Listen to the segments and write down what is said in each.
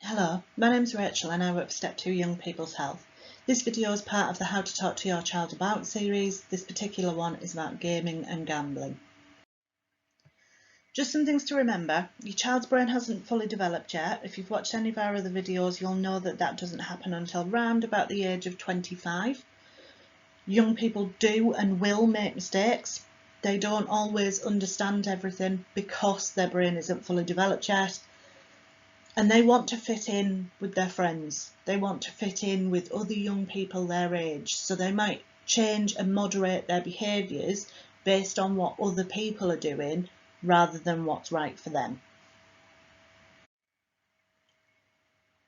Hello, my name's Rachel and I work for Step 2 Young People's Health. This video is part of the How to Talk to Your Child About series. This particular one is about gaming and gambling. Just some things to remember. Your child's brain hasn't fully developed yet. If you've watched any of our other videos, you'll know that that doesn't happen until round about the age of 25. Young people do and will make mistakes. They don't always understand everything because their brain isn't fully developed yet. And they want to fit in with their friends. They want to fit in with other young people their age. So they might change and moderate their behaviours based on what other people are doing rather than what's right for them.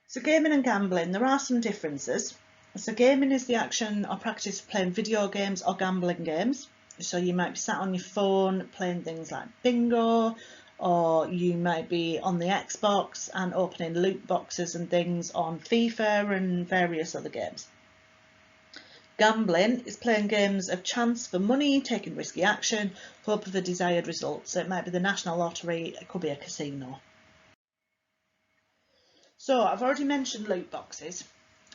So gaming and gambling, there are some differences. So gaming is the action or practice of playing video games or gambling games. So you might be sat on your phone playing things like bingo, or you might be on the Xbox and opening loot boxes and things on FIFA and various other games. Gambling is playing games of chance for money, taking risky action, hope of a desired result. So it might be the National Lottery, it could be a casino. So I've already mentioned loot boxes.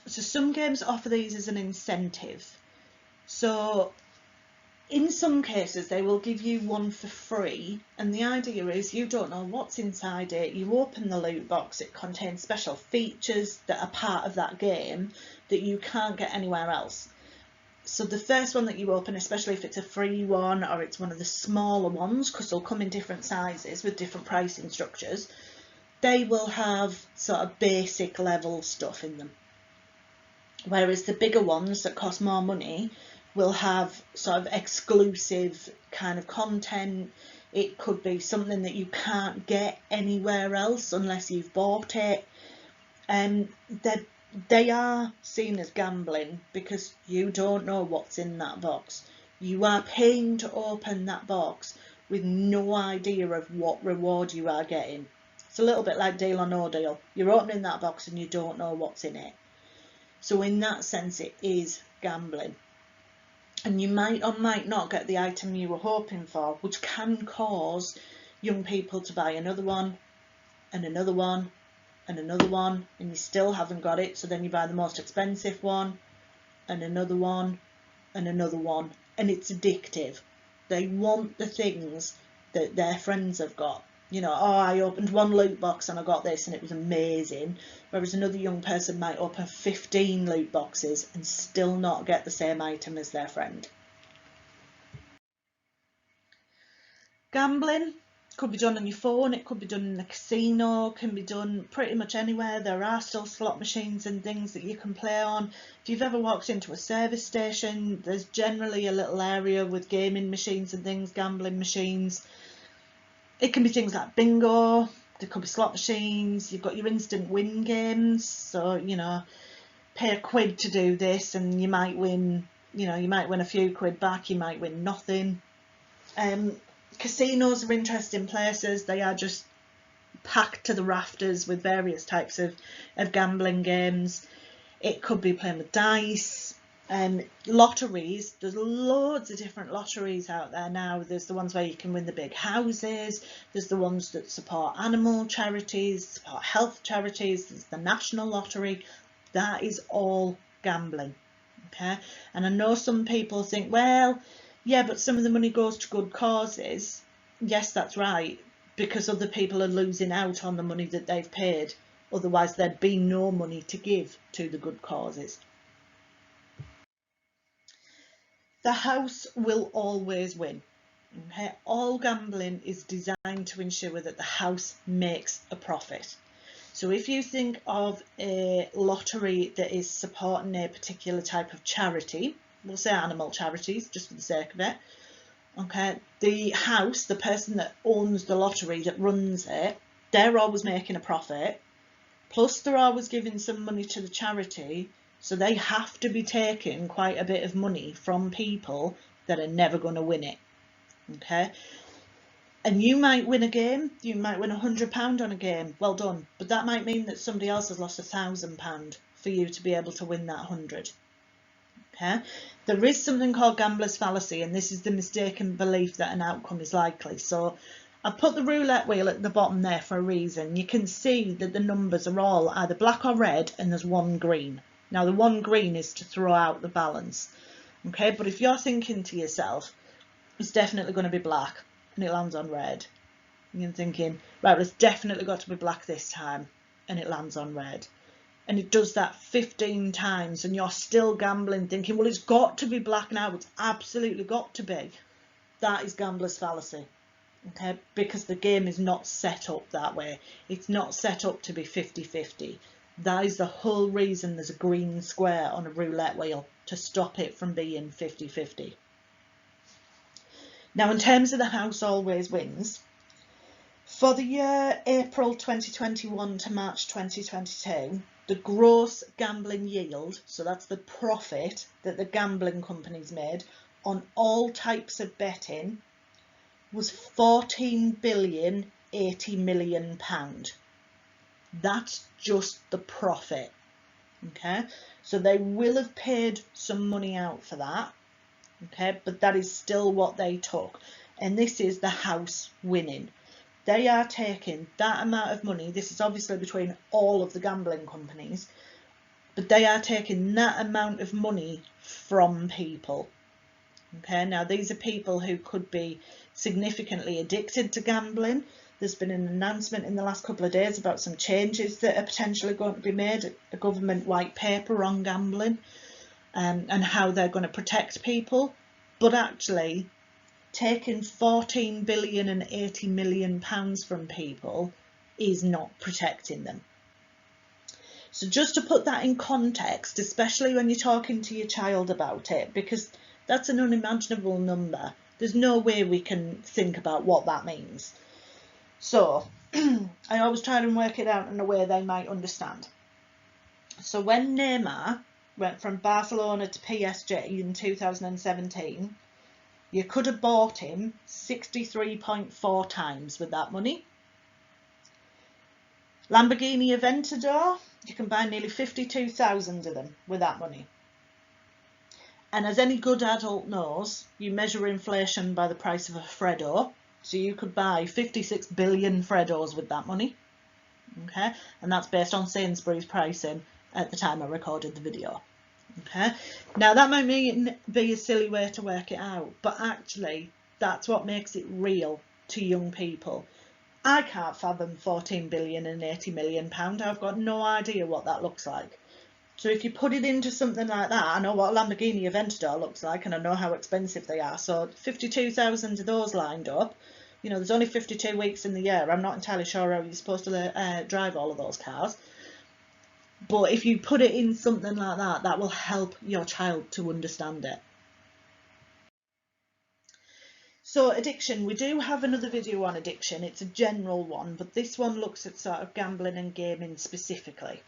So some games offer these as an incentive. So in some cases they will give you one for free, and the idea is you don't know what's inside it. You open the loot box, it contains special features that are part of that game that you can't get anywhere else. So the first one that you open, especially if it's a free one or it's one of the smaller ones, because they'll come in different sizes with different pricing structures, they will have sort of basic level stuff in them. Whereas the bigger ones that cost more money will have sort of exclusive kind of content. It could be something that you can't get anywhere else unless you've bought it. They are seen as gambling because you don't know what's in that box. You are paying to open that box with no idea of what reward you are getting. It's a little bit like Deal or No Deal. You're opening that box and you don't know what's in it. So in that sense, it is gambling. And you might or might not get the item you were hoping for, which can cause young people to buy another one and another one and another one, and you still haven't got it. So then you buy the most expensive one and another one and another one, and it's addictive. They want the things that their friends have got. You know, oh, I opened one loot box and I got this and it was amazing. Whereas another young person might open 15 loot boxes and still not get the same item as their friend. Gambling could be done on your phone, it could be done in a casino, can be done pretty much anywhere. There are still slot machines and things that you can play on. If you've ever walked into a service station, there's generally a little area with gaming machines and things, gambling machines. It can be things like bingo, there could be slot machines, you've got your instant win games, so, you know, pay a quid to do this and you might win, you know, you might win a few quid back, you might win nothing. Casinos are interesting places. They are just packed to the rafters with various types of gambling games. It could be playing with dice. Lotteries, there's loads of different lotteries out there now. There's the ones where you can win the big houses, there's the ones that support animal charities, support health charities, there's the National Lottery. That is all gambling, okay? And I know some people think, well, yeah, but some of the money goes to good causes. Yes, that's right, because other people are losing out on the money that they've paid. Otherwise there'd be no money to give to the good causes. The house will always win. Okay? All gambling is designed to ensure that the house makes a profit. So if you think of a lottery that is supporting a particular type of charity, we'll say animal charities just for the sake of it, okay, the house, the person that owns the lottery, that runs it, they're always making a profit, plus they're always giving some money to the charity. So they have to be taking quite a bit of money from people that are never going to win it, okay? And you might win a game, you might win £100 on a game, well done. But that might mean that somebody else has lost £1,000 for you to be able to win that 100. Okay? There is something called gambler's fallacy, and this is the mistaken belief that an outcome is likely. So I've put the roulette wheel at the bottom there for a reason. You can see that the numbers are all either black or red, and there's one green. Now the one green is to throw out the balance. Okay, but if you're thinking to yourself, it's definitely going to be black, and it lands on red, and you're thinking, right, well, it's definitely got to be black this time, and it lands on red. And it does that 15 times, and you're still gambling, thinking, well, it's got to be black now, it's absolutely got to be. That is gambler's fallacy. Okay, because the game is not set up that way. It's not set up to be 50-50. That is the whole reason there's a green square on a roulette wheel, to stop it from being 50-50. Now, in terms of the house always wins, for the year April 2021 to March 2022, the gross gambling yield, so that's the profit that the gambling companies made on all types of betting, was £14,080,000,000. That's just the profit. Okay, so they will have paid some money out for that. Okay, but that is still what they took, and this is the house winning. They are taking that amount of money. This is obviously between all of the gambling companies, but they are taking that amount of money from people. Okay, now these are people who could be significantly addicted to gambling. There's been an announcement in the last couple of days about some changes that are potentially going to be made, a government white paper on gambling, and how they're going to protect people. But actually, taking £14,080,000,000 from people is not protecting them. So just to put that in context, especially when you're talking to your child about it, because that's an unimaginable number. There's no way we can think about what that means. So I always try and work it out in a way they might understand. So when Neymar went from Barcelona to PSG in 2017, you could have bought him 63.4 times with that money. Lamborghini Aventador, you can buy nearly 52,000 of them with that money. And as any good adult knows, you measure inflation by the price of a Freddo. So you could buy 56 billion Freddos with that money. Okay, and that's based on Sainsbury's pricing at the time I recorded the video. Okay, now that might be a silly way to work it out, but actually that's what makes it real to young people. I can't fathom £14,080,000,000. I've got no idea what that looks like. So if you put it into something like that, I know what a Lamborghini Aventador looks like, and I know how expensive they are. So 52,000 of those lined up. You know, there's only 52 weeks in the year. I'm not entirely sure how you're supposed to drive all of those cars. But if you put it in something like that, that will help your child to understand it. So addiction, we do have another video on addiction. It's a general one, but this one looks at sort of gambling and gaming specifically.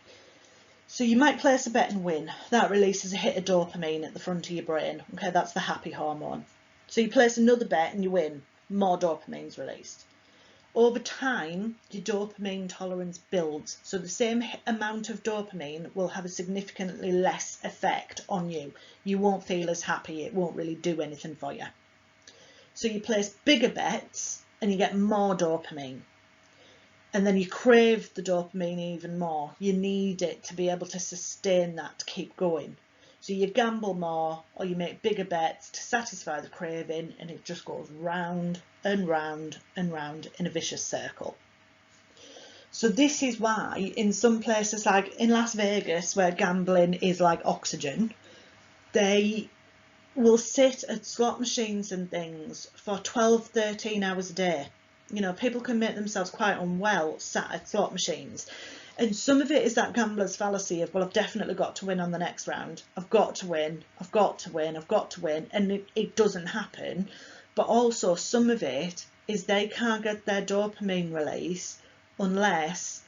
So you might place a bet and win. That releases a hit of dopamine at the front of your brain. Okay, that's the happy hormone. So you place another bet and you win. More dopamine's released. Over time, your dopamine tolerance builds. So the same amount of dopamine will have a significantly less effect on you. You won't feel as happy. It won't really do anything for you. So you place bigger bets and you get more dopamine. And then you crave the dopamine even more. You need it to be able to sustain that, to keep going. So you gamble more or you make bigger bets to satisfy the craving, and it just goes round and round and round in a vicious circle. So this is why in some places like in Las Vegas, where gambling is like oxygen, they will sit at slot machines and things for 12, 13 hours a day. You know, people can make themselves quite unwell sat at slot machines. And some of it is that gambler's fallacy of, well, I've definitely got to win on the next round. I've got to win, I've got to win, I've got to win. And it doesn't happen. But also some of it is they can't get their dopamine release unless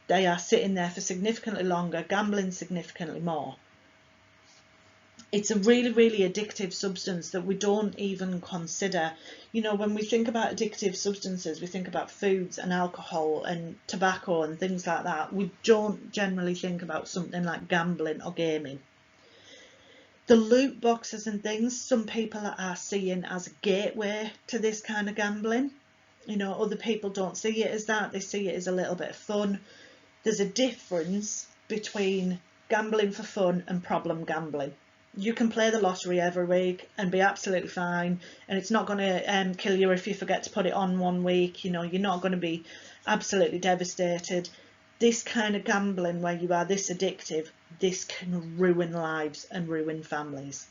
they are sitting there for significantly longer, gambling significantly more. It's a really, really addictive substance that we don't even consider. You know, when we think about addictive substances, we think about foods and alcohol and tobacco and things like that. We don't generally think about something like gambling or gaming. The loot boxes and things, some people are seeing as a gateway to this kind of gambling. You know, other people don't see it as that. They see it as a little bit of fun. There's a difference between gambling for fun and problem gambling. You can play the lottery every week and be absolutely fine, and it's not going to kill you if you forget to put it on one week. You know, you're not going to be absolutely devastated. This kind of gambling where you are this addictive, this can ruin lives and ruin families.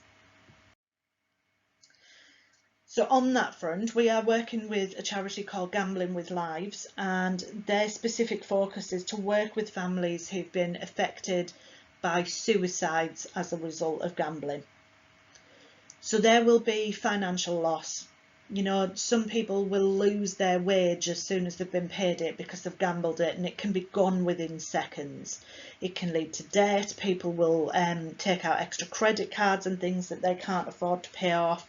So on that front, we are working with a charity called Gambling with Lives, and their specific focus is to work with families who've been affected by suicides as a result of gambling. So there will be financial loss. You know, some people will lose their wage as soon as they've been paid it because they've gambled it, and it can be gone within seconds. It can lead to debt. People will take out extra credit cards and things that they can't afford to pay off.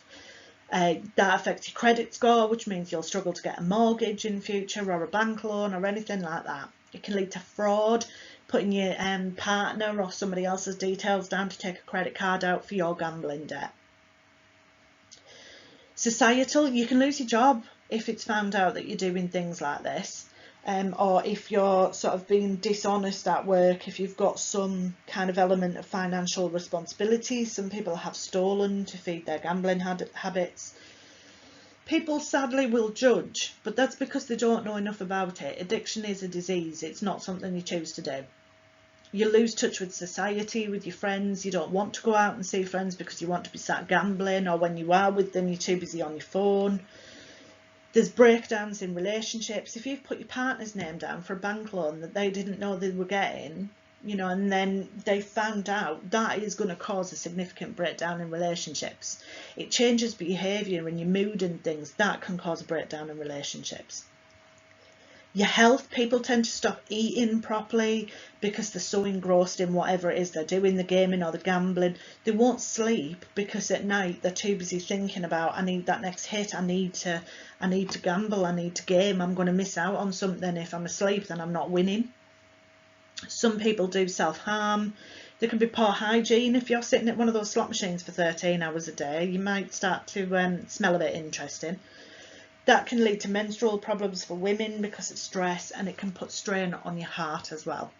That affects your credit score, which means you'll struggle to get a mortgage in future or a bank loan or anything like that. It can lead to fraud, putting your partner or somebody else's details down to take a credit card out for your gambling debt. Societal, you can lose your job if it's found out that you're doing things like this. Or if you're sort of being dishonest at work, if you've got some kind of element of financial responsibility. Some people have stolen to feed their gambling habits. People sadly will judge, but that's because they don't know enough about it. Addiction is a disease, it's not something you choose to do. You lose touch with society, with your friends. You don't want to go out and see friends because you want to be sat gambling, or when you are with them, you're too busy on your phone. There's breakdowns in relationships. If you've put your partner's name down for a bank loan that they didn't know they were getting, you know, and then they found out, that is going to cause a significant breakdown in relationships. It changes behaviour and your mood and things. That can cause a breakdown in relationships. Your health, people tend to stop eating properly because they're so engrossed in whatever it is they're doing, the gaming or the gambling. They won't sleep because at night they're too busy thinking about, I need that next hit, I need to gamble, I need to game, I'm going to miss out on something. If I'm asleep, then I'm not winning. Some people do self-harm. There can be poor hygiene. If you're sitting at one of those slot machines for 13 hours a day, you might start to smell a bit interesting. That can lead to menstrual problems for women because of stress, and it can put strain on your heart as well.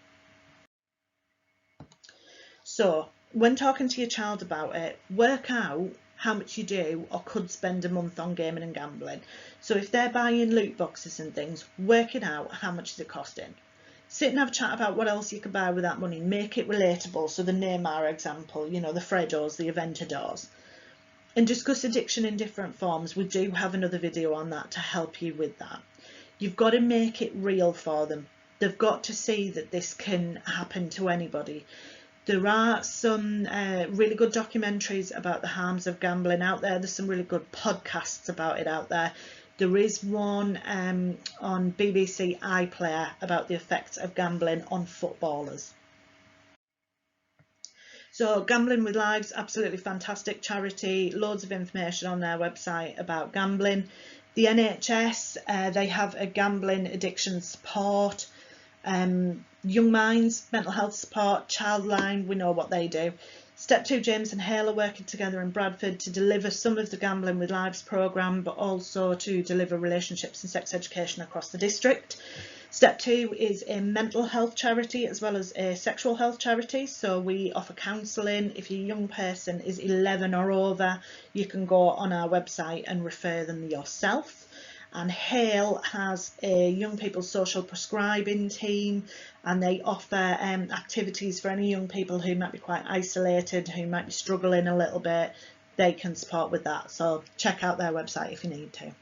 So when talking to your child about it, work out how much you do or could spend a month on gaming and gambling. So if they're buying loot boxes and things, work it out, how much is it costing. Sit and have a chat about what else you can buy with that money. Make it relatable. So the Neymar example, you know, the Freddos, the Aventadors. And discuss addiction in different forms. We do have another video on that to help you with that. You've got to make it real for them. They've got to see that this can happen to anybody. There are some really good documentaries about the harms of gambling out there. There's some really good podcasts about it out there. There is one on BBC iPlayer about the effects of gambling on footballers. So Gambling with Lives, absolutely fantastic charity, loads of information on their website about gambling. The NHS, they have a gambling addiction support, Young Minds, mental health support, Childline, we know what they do. Step 2 James and Hale are working together in Bradford to deliver some of the Gambling with Lives programme, but also to deliver relationships and sex education across the district. Step 2 is a mental health charity as well as a sexual health charity. So we offer counselling. If your young person is 11 or over, you can go on our website and refer them yourself. And Hale has a young people's social prescribing team, and they offer activities for any young people who might be quite isolated, who might be struggling a little bit. They can support with that. So check out their website if you need to.